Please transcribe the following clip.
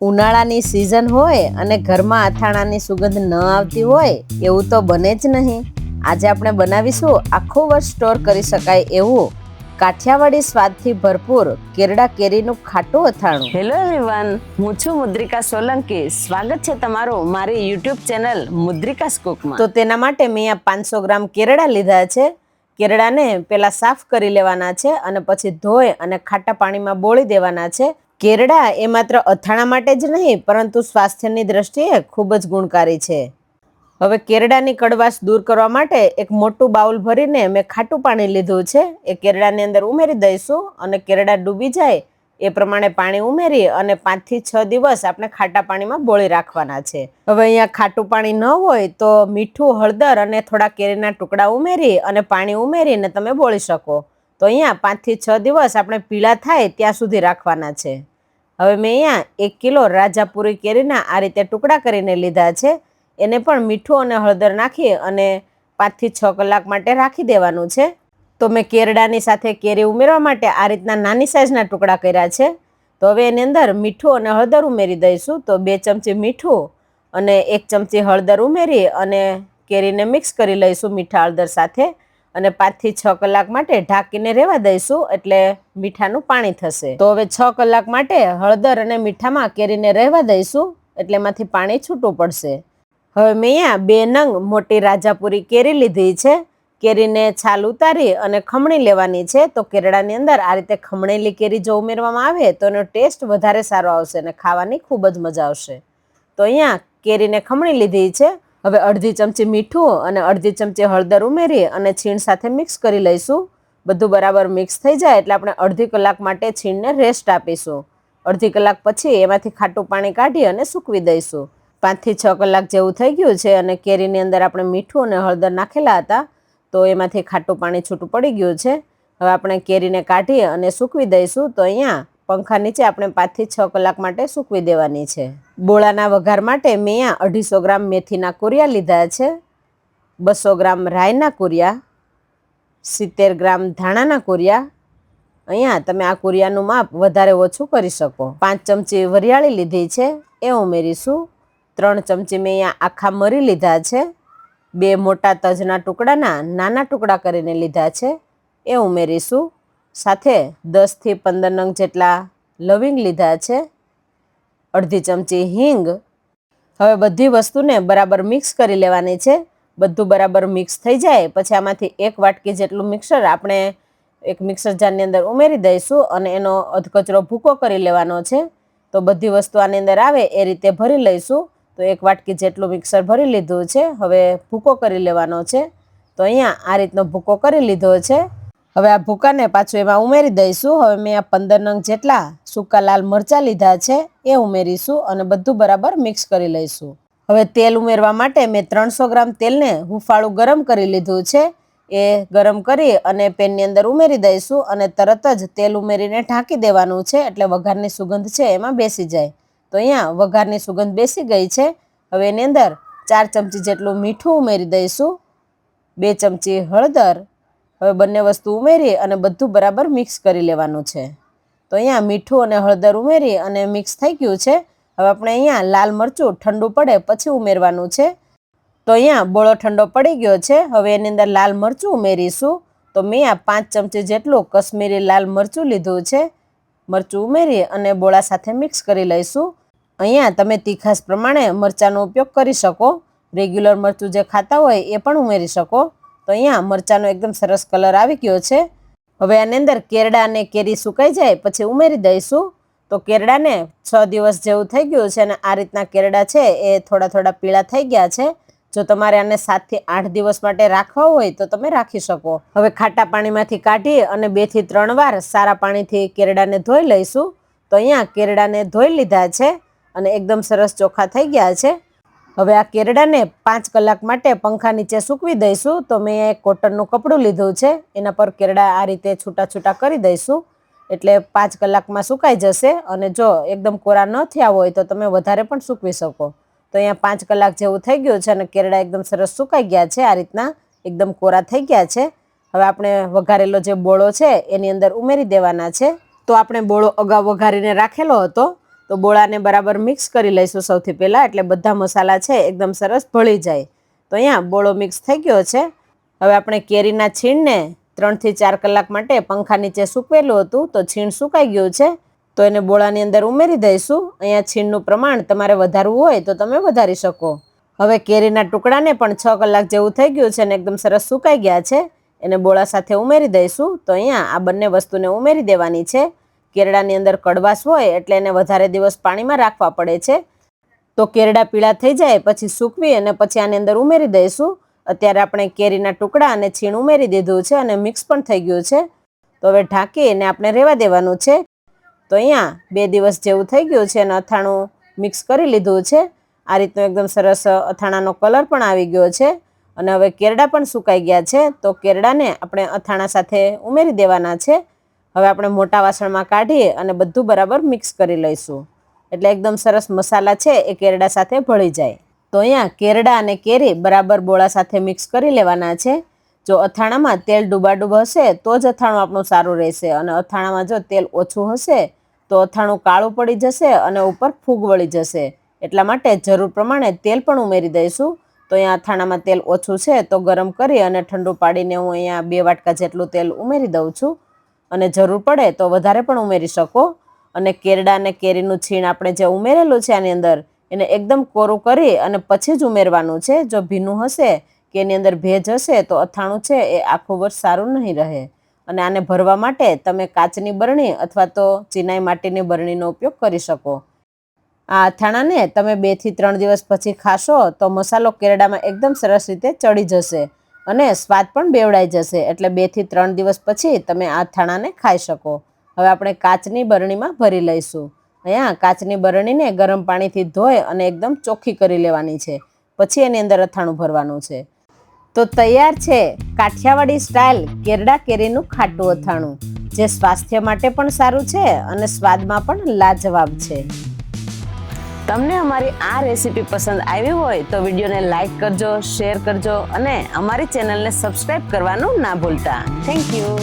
ઉનાળાની સિઝન હોય અને ઘરમાં અથાણાની સુગંધ ન આવતી હોય એવું તો બને જ નહીં. આજે આપણે બનાવીશું આખું વર્ષ સ્ટોર કરી શકાય એવું કાઠિયાવાડી સ્વાદથી ભરપૂર કેરડા કેરીનું ખાટું અથાણું. હેલો એવરીવન, હું છું મુદ્રિકા સોલંકી. સ્વાગત છે તમારું મારી યુટ્યુબ ચેનલ મુદ્રિકાસ કુકમાં. તો તેના માટે મેં અહીંયા 500 ગ્રામ કેરડા લીધા છે. કેરડાને પહેલા સાફ કરી લેવાના છે અને પછી ધોઈ અને ખાટા પાણીમાં બોળી દેવાના છે. કેરડા એ માત્ર અથાણા માટે જ નહીં પરંતુ સ્વાસ્થ્યની દ્રષ્ટિએ ખૂબ જ ગુણકારી છે. હવે કેરડાની કડવાશ દૂર કરવા માટે એક મોટું બાઉલ ભરીને મેં ખાટું પાણી લીધું છે. એ કેરડાની અંદર ઉમેરી દઈશું અને કેરડા ડૂબી જાય એ પ્રમાણે પાણી ઉમેરી અને 5 થી 6 દિવસ આપણે ખાટા પાણીમાં બોળી રાખવાના છે. હવે અહીંયા ખાટું પાણી ન હોય તો મીઠું, હળદર અને થોડા કેરીના ટુકડા ઉમેરી અને પાણી ઉમેરીને તમે બોળી શકો. તો અહીંયા 5 થી 6 દિવસ આપણે પીળા થાય ત્યાં સુધી રાખવાના છે. હવે મેં અહીંયા 1 કિલો રાજાપુરી કેરીના આ રીતે ટુકડા કરીને લીધા છે. એને પણ મીઠું અને હળદર નાખી અને 5 થી 6 કલાક માટે રાખી દેવાનું છે. તો મેં કેરડાની સાથે કેરી ઉમેરવા માટે આ રીતના નાની સાઈઝના ટુકડા કર્યા છે. તો હવે એની અંદર મીઠું અને હળદર ઉમેરી દઈશું. તો 2 ચમચી મીઠું અને 1 ચમચી હળદર ઉમેરી અને કેરીને મિક્સ કરી લઈશું મીઠા હળદર સાથે અને 5 થી 6 કલાક માટે ઢાંકીને રહેવા દઈશું એટલે મીઠાનું પાણી થશે. તો હવે 6 કલાક માટે હળદર અને મીઠામાં કેરીને રહેવા દઈશું એટલે એમાંથી પાણી છૂટું પડશે. હવે મેં અહીંયા 2 નંગ મોટી રાજાપુરી કેરી લીધી છે. કેરીને છાલ ઉતારી અને ખમણી લેવાની છે. તો કેરડાની અંદર આ રીતે ખમણેલી કેરી જો ઉમેરવામાં આવે તો એનો ટેસ્ટ વધારે સારો આવશે અને ખાવાની ખૂબ જ મજા આવશે. તો અહીંયા કેરીને ખમણી લીધી છે. હવે અડધી ચમચી મીઠું અને અડધી ચમચી હળદર ઉમેરી અને છીણ સાથે મિક્સ કરી લઈશું. બધું બરાબર મિક્સ થઈ જાય એટલે આપણે અડધી કલાક માટે છીણને રેસ્ટ આપીશું. અડધી કલાક પછી એમાંથી ખાટું પાણી કાઢી અને સૂકવી દઈશું. 5 થી 6 કલાક જેવું થઈ ગયું છે અને કેરીની અંદર આપણે મીઠું અને હળદર નાખેલા હતા તો એમાંથી ખાટું પાણી છૂટું પડી ગયું છે. હવે આપણે કેરીને કાઢી અને સૂકવી દઈશું. તો અહીંયા પંખા નીચે આપણે 5 થી 6 કલાક માટે સૂકવી દેવાની છે. બોળાના વઘાર માટે મેં અહીંયા 250 ગ્રામ મેથીના કુરિયા લીધા છે, 200 ગ્રામ રાઈના કુરિયા, 70 ગ્રામ ધાણાના કુરિયા. અહીંયા તમે આ કુરિયાનું માપ વધારે ઓછું કરી શકો. 5 ચમચી વરિયાળી લીધી છે એ ઉમેરીશું. 3 ચમચી મેં અહીંયા આખા મરી લીધા છે. 2 મોટા તજના ટુકડાના નાના ટુકડા કરીને લીધા છે એ ઉમેરીશું. સાથે 10 થી 15 નંગ જેટલા લવિંગ લીધા છે. અડધી ચમચી હિંગ. હવે બધી વસ્તુને બરાબર મિક્સ કરી લેવાની છે. બધું બરાબર મિક્સ થઈ જાય પછી આમાંથી 1 વાટકી જેટલું મિક્સર આપણે એક મિક્સર જારની અંદર ઉમેરી દઈશું અને એનો અધકચરો ભૂકો કરી લેવાનો છે. તો બધી વસ્તુ આની અંદર આવે એ રીતે ભરી લઈશું. તો 1 વાટકી જેટલું મિક્સર ભરી લીધું છે. હવે ભૂકો કરી લેવાનો છે. તો અહીંયા આ રીતનો ભૂકો કરી લીધો છે. હવે આ ભૂકાને પાછું એમાં ઉમેરી દઈશું. હવે મેં આ 15 નંગ જેટલા સૂકા લાલ મરચાં લીધા છે એ ઉમેરીશું અને બધું બરાબર મિક્સ કરી લઈશું. હવે તેલ ઉમેરવા માટે મેં 300 ગ્રામ તેલને હુંફાળું ગરમ કરી લીધું છે. એ ગરમ કરી અને પેનની અંદર ઉમેરી દઈશું અને તરત જ તેલ ઉમેરીને ઢાંકી દેવાનું છે એટલે વઘારની સુગંધ છે એમાં બેસી જાય. તો અહીંયા વઘારની સુગંધ બેસી ગઈ છે. હવે એની અંદર 4 ચમચી જેટલું મીઠું ઉમેરી દઈશું, 2 ચમચી હળદર. હવે બંને વસ્તુ ઉમેરી અને બધું બરાબર મિક્સ કરી લેવાનું છે. તો અહીંયા મીઠું અને હળદર ઉમેરી અને મિક્સ થઈ ગયું છે. હવે આપણે અહીંયા લાલ મરચું ઠંડુ પડે પછી ઉમેરવાનું છે. તો અહીંયા બોળો ઠંડો પડી ગયો છે. હવે એની અંદર લાલ મરચું ઉમેરીશું. તો મેં આ 5 ચમચી જેટલું કશ્મીરી લાલ મરચું લીધું છે. મરચું ઉમેરી અને બોળા સાથે મિક્સ કરી લઈશું. અહીંયા તમે તીખાશ પ્રમાણે મરચાંનો ઉપયોગ કરી શકો. રેગ્યુલર મરચું જે ખાતા હોય એ પણ ઉમેરી શકો. તો અહીંયા મરચાંનો એકદમ સરસ કલર આવી ગયો છે. હવે આની અંદર કેરડા અને કેરી સુકાઈ જાય પછી ઉમેરી દઈશું. તો કેરડાને 6 દિવસ જેવું થઈ ગયું છે અને આ રીતના કેરડા છે એ થોડા થોડા પીળા થઈ ગયા છે. જો તમારે આને 7 થી 8 દિવસ માટે રાખવા હોય તો તમે રાખી શકો. હવે ખાટા પાણીમાંથી કાઢી અને 2 થી 3 વાર સારા પાણીથી કેરડાને ધોઈ લઈશું. તો અહીંયા કેરડાને ધોઈ લીધા છે અને એકદમ સરસ ચોખ્ખા થઈ ગયા છે. હવે આ કેરડાને 5 કલાક માટે પંખા નીચે સૂકવી દઈશું. તો મેં એક કોટનનું કપડું લીધું છે એના પર કેરડા આ રીતે છૂટા છૂટા કરી દઈશું એટલે 5 કલાકમાં સુકાઈ જશે. અને જો એકદમ કોરા ન થયા હોય તો તમે વધારે પણ સૂકવી શકો. તો અહીંયા 5 કલાક જેવું થઈ ગયું છે અને કેરડા એકદમ સરસ સુકાઈ ગયા છે. આ રીતના એકદમ કોરા થઈ ગયા છે. હવે આપણે વઘારેલો જે બોળો છે એની અંદર ઉમેરી દેવાના છે. તો આપણે બોળો અગાઉ વઘારીને રાખેલો હતો તો બોળાને બરાબર મિક્સ કરી લઈશું સૌથી પહેલાં, એટલે બધા મસાલા છે એકદમ સરસ ભળી જાય. તો અહીંયા બોળો મિક્સ થઈ ગયો છે. હવે આપણે કેરીના છીણને 3 થી 4 કલાક માટે પંખા નીચે સૂકવેલું હતું, તો છીણ સુકાઈ ગયું છે. તો એને બોળાની અંદર ઉમેરી દઈશું. અહીંયા છીણનું પ્રમાણ તમારે વધારવું હોય તો તમે વધારી શકો. હવે કેરીના ટુકડાને પણ 6 કલાક જેવું થઈ ગયું છે અને એકદમ સરસ સુકાઈ ગયા છે. એને બોળા સાથે ઉમેરી દઈશું. તો અહીંયા આ બંને વસ્તુને ઉમેરી દેવાની છે. કેરડાની અંદર કડવાશ હોય એટલે એને વધારે દિવસ પાણીમાં રાખવા પડે છે. તો કેરડા પીળા થઈ જાય પછી સૂકવી અને પછી આની અંદર ઉમેરી દઈશું. અત્યારે આપણે કેરીના ટુકડા અને છીણ ઉમેરી દીધું છે અને મિક્સ પણ થઈ ગયું છે. તો હવે ઢાંકીને આપણે રહેવા દેવાનું છે. તો અહીંયા 2 દિવસ જેવું થઈ ગયું છે અને અથાણું મિક્સ કરી લીધું છે. આ રીતનો એકદમ સરસ અથાણાનો કલર પણ આવી ગયો છે અને હવે કેરડા પણ સુકાઈ ગયા છે. તો કેરડાને આપણે અથાણા સાથે ઉમેરી દેવાના છે. હવે આપણે મોટા વાસણમાં કાઢી અને બધું બરાબર મિક્સ કરી લઈશું, એટલે એકદમ સરસ મસાલા છે એ કેરડા સાથે ભળી જાય. તો અહીંયા કેરડા અને કેરી બરાબર બોળા સાથે મિક્સ કરી લેવાના છે. જો અથાણામાં તેલ ડૂબાડૂબ હશે તો જ અથાણું આપણું સારું રહેશે, અને અથાણામાં જો તેલ ઓછું હશે તો અથાણું કાળું પડી જશે અને ઉપર ફૂગ વળી જશે. એટલા માટે જરૂર પ્રમાણે તેલ પણ ઉમેરી દઈશું. તો અહીંયા અથાણામાં તેલ ઓછું છે તો ગરમ કરી અને ઠંડુ પાડીને હું અહીંયા 2 વાટકા જેટલું તેલ ઉમેરી દઉં છું, અને જરૂર પડે તો વધારે પણ ઉમેરી શકો. અને કેરડા અને કેરીનું છીણ આપણે જે ઉમેરેલું છે આની અંદર, એને એકદમ કોરું કરી અને પછી જ ઉમેરવાનું છે. જો ભીનું હશે કે એની અંદર ભેજ હશે તો અથાણું છે એ આખું વર્ષ સારું નહીં રહે. અને આને ભરવા માટે તમે કાચની બરણી અથવા તો ચિનાઈ માટીની બરણીનો ઉપયોગ કરી શકો. આ અથાણાને તમે 2 થી 3 દિવસ પછી ખાશો તો મસાલો કેરડામાં એકદમ સરસ રીતે ચડી જશે અને સ્વાદ પણ બેવડાઈ જશે. એટલે 2 થી 3 દિવસ પછી તમે આ અથાણાને ખાઈ શકો. હવે આપણે કાચની બરણીમાં ભરી લઈશું. અહીંયા કાચની બરણીને ગરમ પાણીથી ધોઈ અને એકદમ ચોખ્ખી કરી લેવાની છે. પછી એની અંદર અથાણું ભરવાનું છે. તો તૈયાર છે કાઠિયાવાડી સ્ટાઇલ કેરડા કેરીનું ખાટું અથાણું, જે સ્વાસ્થ્ય માટે પણ સારું છે અને સ્વાદમાં પણ લાજવાબ છે. તમને અમારી આ રેસીપી પસંદ આવી હોય તો વિડીયોને લાઈક કરજો, શેર કરજો અને અમારી ચેનલને સબસ્ક્રાઇબ કરવાનું ના ભૂલતા. Thank you.